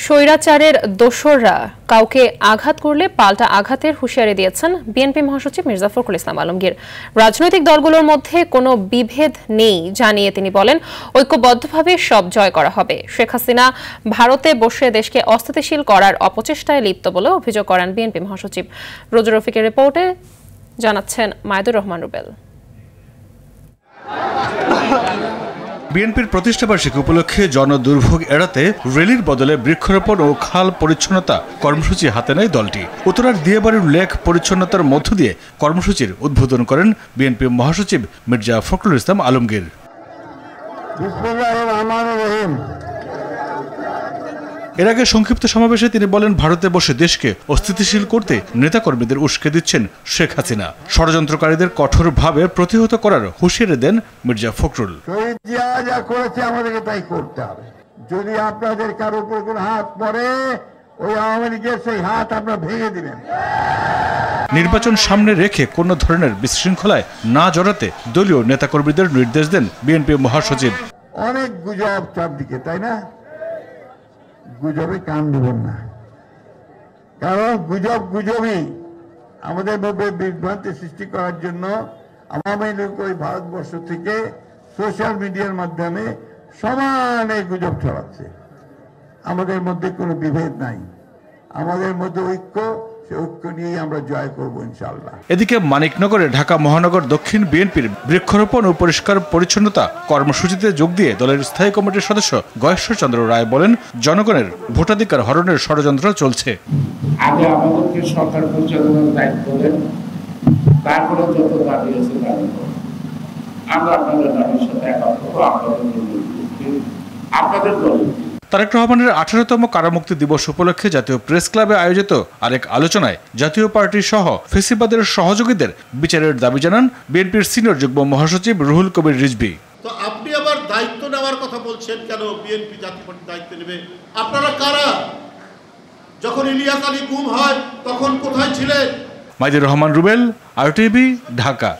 স্বৈরাচারের দোসররা কাউকে আঘাত করলে পাল্টা আঘাতের হুঁশিয়ারি দিয়েছেন বিএনপি মহাসচিব মির্জা ফখরুল ইসলাম আলমগীর। রাজনৈতিক দলগুলোর মধ্যে কোনো বিভেদ নেই জানিয়ে তিনি বলেন, ঐক্যবদ্ধভাবে সব জয় করা হবে। শেখ হাসিনা ভারতে বসে দেশকে অস্থিতিশীল করার অপচেষ্টায় লিপ্ত বলে অভিযোগ করেন বিএনপি মহাসচিব। রোজু রফিকের রিপোর্টে জানাচ্ছেন মায়দুর রহমান রুবেল। বিএনপির প্রতিষ্ঠাবার্ষিকী উপলক্ষে জনদুর্ভোগ এড়াতে রেলির বদলে বৃক্ষরোপণ ও খাল পরিচ্ছন্নতা কর্মসূচি হাতে নেয় দলটি। উত্তরার দিয়াবাড়ির লেক পরিচ্ছন্নতার মধ্য দিয়ে কর্মসূচির উদ্বোধন করেন বিএনপি মহাসচিব মির্জা ফখরুল ইসলাম আলমগীর। এর আগে সংক্ষিপ্ত সমাবেশে তিনি বলেন, ভারতে বসে দেশকে অস্থিতিশীল করতে নেতাকর্মীদের উস্কে দিচ্ছেন শেখ হাসিনা। ষড়যন্ত্রকারীদের কঠোরভাবে প্রতিহত করার হুঁশিয়ারি দেন মির্জা ফখরুল। যা করেছে আমাদেরকে তাই করতে হবে। যদি আপনাদের কারো উপর কোনো হাত পড়ে, ওই আওয়ামী লীগের সেই হাত আপনারা ভেঙে দিবেন। নির্বাচন সামনে রেখে কোনো ধরনের বিশৃঙ্খলায় না জড়াতে দলীয় নেতাকর্মীদের নির্দেশ দেন বিএনপি মহাসচিব। অনেক গুজব চারদিকে, তাই না? গুজবে কান দেবেন না, কারণ গুজবই আমাদের মধ্যে বিভ্রান্তি সৃষ্টি করার জন্য আওয়ামী লীগ ওই ভারতবর্ষ থেকে সোশ্যাল মিডিয়ার মাধ্যমে সমানে গুজব ছড়াচ্ছে। আমাদের মধ্যে কোনো বিভেদ নাই, আমাদের মধ্যে ঐক্য, সে ঐক্য নিয়েই আমরা জয় করব ইনশাআল্লাহ। এদিকে মানিকনগরে ঢাকা মহানগর দক্ষিণ বিএনপির বৃক্ষরোপণ ও পরিষ্কার পরিচ্ছন্নতা কর্মসূচিতে যোগ দিয়ে দলের স্থায়ী কমিটির সদস্য গয়েশ্বরচন্দ্র রায় বলেন, জনগণের ভোটাধিকার হরণের ষড়যন্ত্র চলছে। আগে আমাদেরকে সরকার পরিচালনার দায়িত্ব দেন, তারপরে যত দাবি আছে দাবি করুন। আমরা আপনাদের দাবির সাথে একমত হব, আপনাদের দল। তারেক রহমানের 18তম কারামুক্তি দিবস উপলক্ষে জাতীয় প্রেস ক্লাবে আয়োজিত আরেক আলোচনায় জাতীয় পার্টি সহ ফেসিবাদের সহযোগীদের বিচারের দাবি জানান বিএনপির সিনিয়র যুগ্ম মহাসচিব রুহুল কবির রিজভী। তো আপনি আবার দায়িত্ব নেওয়ার কথা বলছেন কেন? বিএনপি জাতীয় পার্টি দায়িত্ব নেবে? আপনারা কারা? যখন ইলিয়াস আলী গুম হয় তখন কোথায় ছিলেন? মাইদুর রহমান রুবেল, RTV, ঢাকা।